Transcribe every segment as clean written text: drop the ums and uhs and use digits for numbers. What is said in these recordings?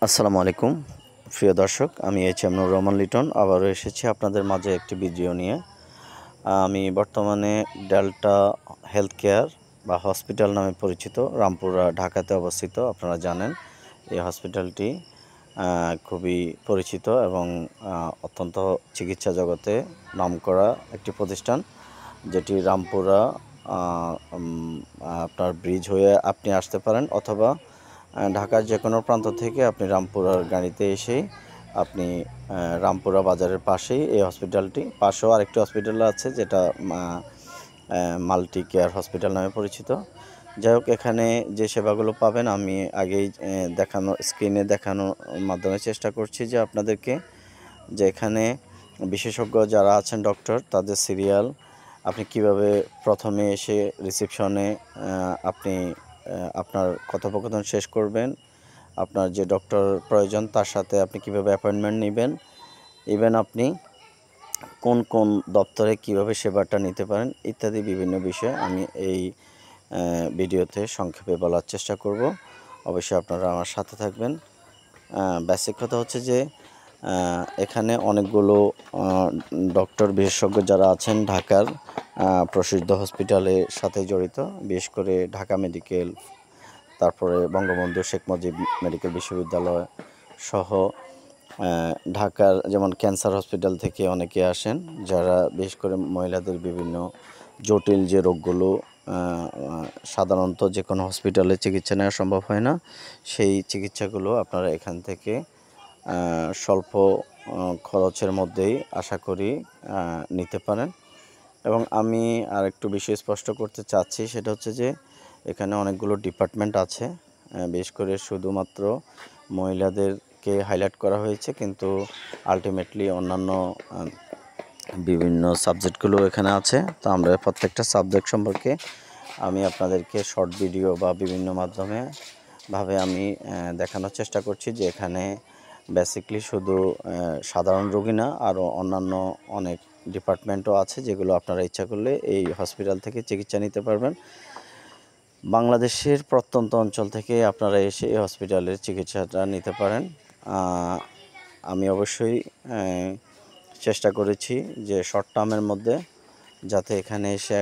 আসসালামু আলাইকুম প্রিয় দর্শক, আমি এইচ.এম. নুর রহমান লিটন আবারও এসেছি আপনাদের মাঝে একটি ভিডিও নিয়ে। আমি বর্তমানে ডেল্টা হেলথ কেয়ার বা হসপিটাল নামে পরিচিত রামপুরা, ঢাকাতে অবস্থিত। আপনারা জানেন এই হসপিটালটি খুবই পরিচিত এবং অত্যন্ত চিকিৎসা জগতে নামকরা একটি প্রতিষ্ঠান, যেটি রামপুরা আপনার ব্রিজ হয়ে আপনি আসতে পারেন, অথবা ঢাকার যে কোনো প্রান্ত থেকে আপনি রামপুরার গাড়িতে এসেই আপনি রামপুরা বাজারের পাশেই এই হসপিটালটি। পাশেও আরেকটি হসপিটাল আছে, যেটা মাল্টি কেয়ার হসপিটাল নামে পরিচিত। যাই হোক, এখানে যে সেবাগুলো পাবেন আমি আগেই স্ক্রিনে দেখানোর মাধ্যমে চেষ্টা করছি যে আপনাদেরকে, যে এখানে বিশেষজ্ঞ যারা আছেন ডক্টর, তাদের সিরিয়াল, আপনি কিভাবে প্রথমে এসে রিসেপশনে আপনি আপনার কথোপকথন শেষ করবেন, আপনার যে ডক্টর প্রয়োজন তার সাথে আপনি কিভাবে অ্যাপয়েন্টমেন্ট নেবেন, ইভেন আপনি কোন কোন দপ্তরে কিভাবে সেবাটা নিতে পারেন ইত্যাদি বিভিন্ন বিষয়ে আমি এই ভিডিওতে সংক্ষেপে বলার চেষ্টা করব। অবশ্যই আপনারা আমার সাথে থাকবেন। বেসিক কথা হচ্ছে যে এখানে অনেকগুলো ডক্টর বিশেষজ্ঞ যারা আছেন ঢাকার প্রসিদ্ধ হসপিটালের সাথে জড়িত, বিশেষ করে ঢাকা মেডিকেল, তারপরে বঙ্গবন্ধু শেখ মুজিব মেডিকেল বিশ্ববিদ্যালয় সহ ঢাকার যেমন ক্যান্সার হসপিটাল থেকে অনেকে আসেন, যারা বিশেষ করে মহিলাদের বিভিন্ন জটিল যে রোগগুলো সাধারণত যে কোনো হসপিটালে চিকিৎসা নেওয়া সম্ভব হয় না, সেই চিকিৎসাগুলো আপনারা এখান থেকে স্বল্প খরচের মধ্যেই আশা করি নিতে পারেন। এবং আমি আর একটু বিষয় স্পষ্ট করতে চাচ্ছি, সেটা হচ্ছে যে এখানে অনেকগুলো ডিপার্টমেন্ট আছে, বিশেষ করে শুধুমাত্র মহিলাদেরকে হাইলাইট করা হয়েছে, কিন্তু আলটিমেটলি অন্যান্য বিভিন্ন সাবজেক্টগুলো এখানে আছে। তো আমরা প্রত্যেকটা সাবজেক্ট সম্পর্কে আমি আপনাদেরকে শর্ট ভিডিও বা বিভিন্ন মাধ্যমে আমি দেখানোর চেষ্টা করছি যে এখানে বেসিকলি শুধু সাধারণ রোগী না, আরও অন্যান্য অনেক ডিপার্টমেন্টও আছে, যেগুলো আপনারা ইচ্ছা করলে এই হসপিটাল থেকে চিকিৎসা নিতে পারবেন। বাংলাদেশের প্রত্যন্ত অঞ্চল থেকে আপনারা এসে এই হসপিটালের চিকিৎসাটা নিতে পারেন। আমি অবশ্যই চেষ্টা করেছি যে শর্ট টার্মের মধ্যে যাতে এখানে এসে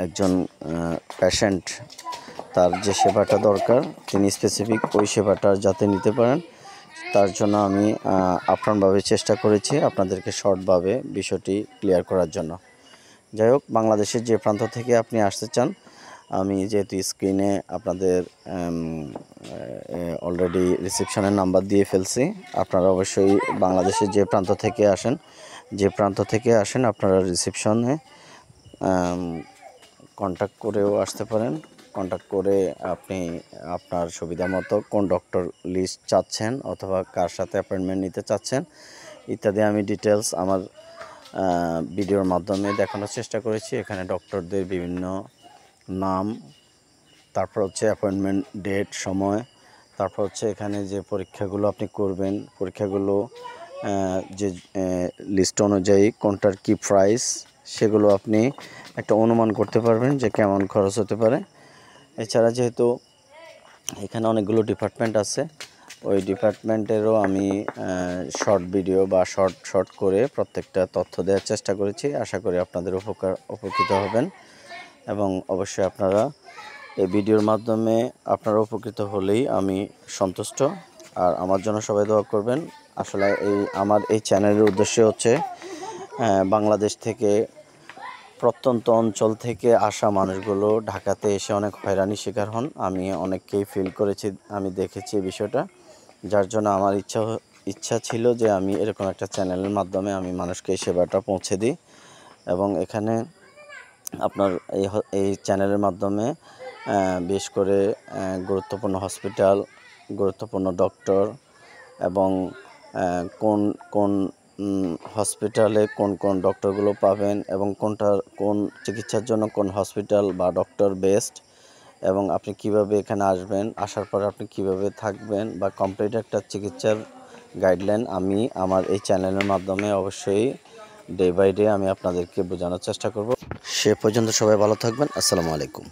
একজন পেশেন্ট তার যে সেবাটা দরকার তিনি স্পেসিফিক ওই সেবাটা যাতে নিতে পারেন, তার জন্য আমি আপ্রাণভাবে চেষ্টা করেছি আপনাদেরকে শর্টভাবে বিষয়টি ক্লিয়ার করার জন্য। যাই হোক, বাংলাদেশের যে প্রান্ত থেকে আপনি আসতে চান, আমি যেহেতু স্ক্রিনে আপনাদের অলরেডি রিসেপশনের নাম্বার দিয়ে ফেলছি, আপনারা অবশ্যই বাংলাদেশের যে প্রান্ত থেকে আসেন আপনারা রিসেপশনে কন্ট্যাক্ট করেও আসতে পারেন। কন্ট্যাক্ট করে আপনি আপনার সুবিধা মতো কোন ডক্টর লিস্ট চাচ্ছেন অথবা কার সাথে অ্যাপয়েন্টমেন্ট নিতে চাচ্ছেন ইত্যাদি আমি ডিটেলস আমার ভিডিওর মাধ্যমে দেখানোর চেষ্টা করেছি। এখানে ডক্টরদের বিভিন্ন নাম, তারপর হচ্ছে অ্যাপয়েন্টমেন্ট ডেট, সময়, তারপর হচ্ছে এখানে যে পরীক্ষাগুলো আপনি করবেন, পরীক্ষাগুলো যে লিস্ট অনুযায়ী কোনটার কি প্রাইস, সেগুলো আপনি একটা অনুমান করতে পারবেন যে কেমন খরচ হতে পারে। এছাড়া যেহেতু এখানে অনেকগুলো ডিপার্টমেন্ট আছে, ওই ডিপার্টমেন্টেরও আমি শর্ট ভিডিও বা শর্ট করে প্রত্যেকটা তথ্য দেওয়ার চেষ্টা করেছি। আশা করি আপনাদের উপকৃত হবেন এবং অবশ্যই আপনারা এই ভিডিওর মাধ্যমে আপনারা উপকৃত হলেই আমি সন্তুষ্ট। আর আমার জন্য সবাই দোয়া করবেন। আসলে আমার এই চ্যানেলের উদ্দেশ্য হচ্ছে বাংলাদেশ থেকে প্রত্যন্ত অঞ্চল থেকে আসা মানুষগুলো ঢাকাতে এসে অনেক হয়রানির শিকার হন। আমি অনেককেই ফিল করেছি, আমি দেখেছি বিষয়টা, যার জন্য আমার ইচ্ছা ছিল যে আমি এরকম একটা চ্যানেলের মাধ্যমে আমি মানুষকে এই সেবাটা পৌঁছে দিই। এবং এখানে আপনার এই চ্যানেলের মাধ্যমে বিশেষ করে গুরুত্বপূর্ণ হসপিটাল, গুরুত্বপূর্ণ ডক্টর এবং কোন কোন হসপিটালে কোন কোন ডক্টরগুলো পাবেন এবং কোন চিকিৎসার জন্য কোন হসপিটাল বা ডক্টর বেস্ট, এবং আপনি কিভাবে এখানে আসবেন, আসার পর আপনি কিভাবে থাকবেন বা কমপ্লিট একটা চিকিৎসার গাইডলাইন আমি আমার এই চ্যানেলের মাধ্যমে অবশ্যই ডে বাই ডে আমি আপনাদেরকে বোঝানোর চেষ্টা করব। সে পর্যন্ত সবাই ভালো থাকবেন। আসসালামু আলাইকুম।